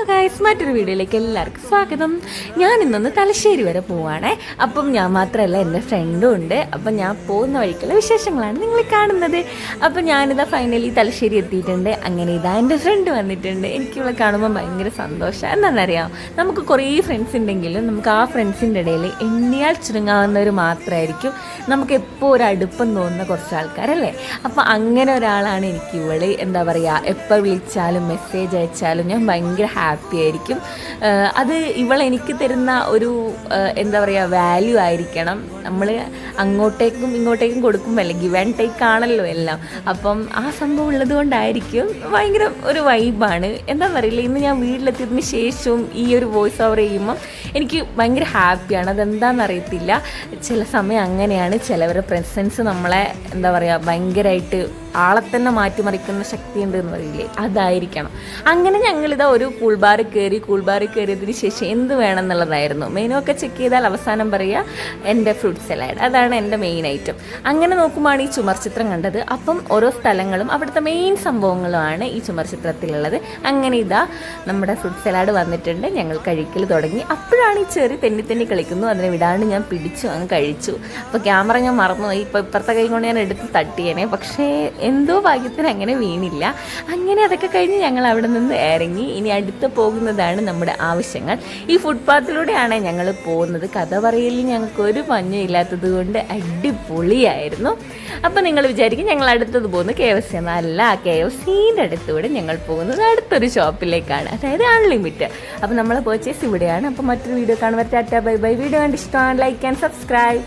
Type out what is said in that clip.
Guys, മറ്റൊരു വീഡിയോയിലേക്ക് എല്ലാവർക്കും സ്വാഗതം. ഞാൻ ഇന്നൊന്ന് തലശ്ശേരി വരെ പോവാണേ. അപ്പം ഞാൻ മാത്രമല്ല, എൻ്റെ ഫ്രണ്ടും ഉണ്ട്. അപ്പം ഞാൻ പോകുന്ന വഴിക്കുള്ള വിശേഷങ്ങളാണ് നിങ്ങൾ കാണുന്നത്. അപ്പം ഞാനിതാ ഫൈനലി തലശ്ശേരി എത്തിയിട്ടുണ്ട്. അങ്ങനെ ഇതാ എൻ്റെ ഫ്രണ്ട് വന്നിട്ടുണ്ട്. എനിക്കിവിടെ കാണുമ്പോൾ ഭയങ്കര സന്തോഷം. എന്താണെന്നറിയാം, നമുക്ക് കുറേ ഫ്രണ്ട്സ് ഉണ്ടെങ്കിലും നമുക്ക് ആ ഫ്രണ്ട്സിൻ്റെ ഇടയിൽ എണ്ണിയാൽ ചുരുങ്ങാവുന്നവർ മാത്രമായിരിക്കും നമുക്ക് എപ്പോൾ ഒരു അടുപ്പം തോന്നുന്ന കുറച്ച് ആൾക്കാരല്ലേ. അപ്പം അങ്ങനെ ഒരാളാണ് എനിക്ക് ഇവള്. എന്താ പറയുക, എപ്പോൾ വിളിച്ചാലും മെസ്സേജ് അയച്ചാലും ഞാൻ ഭയങ്കര ഹാപ്പി ആയിരിക്കും. അത് ഇവളെനിക്ക് തരുന്ന ഒരു എന്താ പറയുക വാല്യൂ ആയിരിക്കണം. നമ്മൾ അങ്ങോട്ടേക്കും ഇങ്ങോട്ടേക്കും കൊടുക്കുമ്പോൾ അല്ലേ, ഗിവ് ആൻഡ് ടേക്ക് ആണല്ലോ എല്ലാം. അപ്പം ആ സംഭവം ഉള്ളത് കൊണ്ടായിരിക്കും ഭയങ്കര ഒരു വൈബാണ്. എന്താണെന്ന് അറിയില്ല, ഇന്ന് ഞാൻ വീട്ടിലെത്തിയതിന് ശേഷവും ഈ ഒരു വോയിസ് ഓവർ ചെയ്യുമ്പം എനിക്ക് ഭയങ്കര ഹാപ്പിയാണ്. അതെന്താണെന്നറിയത്തില്ല, ചില സമയം അങ്ങനെയാണ്. ചിലവരുടെ പ്രസൻസ് നമ്മളെ എന്താ പറയുക ഭയങ്കരമായിട്ട് ആളെ തന്നെ മാറ്റിമറിക്കുന്ന ശക്തിയുണ്ട് എന്ന് പറയില്ലേ, അതായിരിക്കണം. അങ്ങനെ ഞങ്ങളിതാ ഒരു കൂൾബാറിൽ കയറിയതിന് ശേഷം എന്ത് വേണം എന്നുള്ളതായിരുന്നു. മെനു ഒക്കെ ചെക്ക് ചെയ്താൽ അവസാനം പറയുക എൻ്റെ ഫ്രൂട്ട് സലാഡ്, അതാണ് എൻ്റെ മെയിൻ ഐറ്റം. അങ്ങനെ നോക്കുമ്പോഴാണ് ഈ ചുമർ ചിത്രം കണ്ടത്. അപ്പം ഓരോ സ്ഥലങ്ങളും അവിടുത്തെ മെയിൻ സംഭവങ്ങളുമാണ് ഈ ചുമർ ചിത്രത്തിലുള്ളത്. അങ്ങനെ ഇതാ നമ്മുടെ ഫ്രൂട്ട് സലാഡ് വന്നിട്ടുണ്ട്. ഞങ്ങൾ കഴിക്കൽ തുടങ്ങി. അപ്പോഴാണ് ഈ ചെറി തെന്നി കളിക്കുന്നു. അതിനെ വിടാണ്ട് ഞാൻ പിടിച്ചു അങ്ങ് കഴിച്ചു. അപ്പോൾ ക്യാമറ ഞാൻ മറന്നുപോയി. ഇപ്പോൾ ഇപ്പുറത്തെ കൈ കൊണ്ട് ഞാൻ എടുത്ത് തട്ടിയേനെ, പക്ഷേ എന്തോ ഭാഗ്യത്തിന് അങ്ങനെ വീണില്ല. അങ്ങനെ അതൊക്കെ കഴിഞ്ഞ് ഞങ്ങൾ അവിടെ നിന്ന് ഇറങ്ങി. ഇനി അടുത്ത് പോകുന്നതാണ് നമ്മുടെ ആവശ്യങ്ങൾ. ഈ ഫുട്പാത്തിലൂടെയാണ് ഞങ്ങൾ പോകുന്നത്. കഥ പറയലിൽ ഞങ്ങൾക്ക് ഒരു പഞ്ഞും ഇല്ലാത്തത് കൊണ്ട് അടിപൊളിയായിരുന്നു. അപ്പം നിങ്ങൾ വിചാരിക്കും ഞങ്ങൾ അടുത്തത് പോകുന്നത് KFC എന്നല്ല. KFCൻ്റെ അടുത്തൂടെ ഞങ്ങൾ പോകുന്നത് അടുത്തൊരു ഷോപ്പിലേക്കാണ്, അതായത് അൺലിമിറ്റഡ്. അപ്പം നമ്മൾ പർച്ചേസ് ഇവിടെയാണ്. അപ്പം മറ്റൊരു വീഡിയോ കാണുമ്പോൾ ടാറ്റാ ബൈ ബൈ. വീഡിയോ കണ്ട് ഇഷ്ടമാണ് ലൈക്ക് ആൻഡ് സബ്സ്ക്രൈബ്.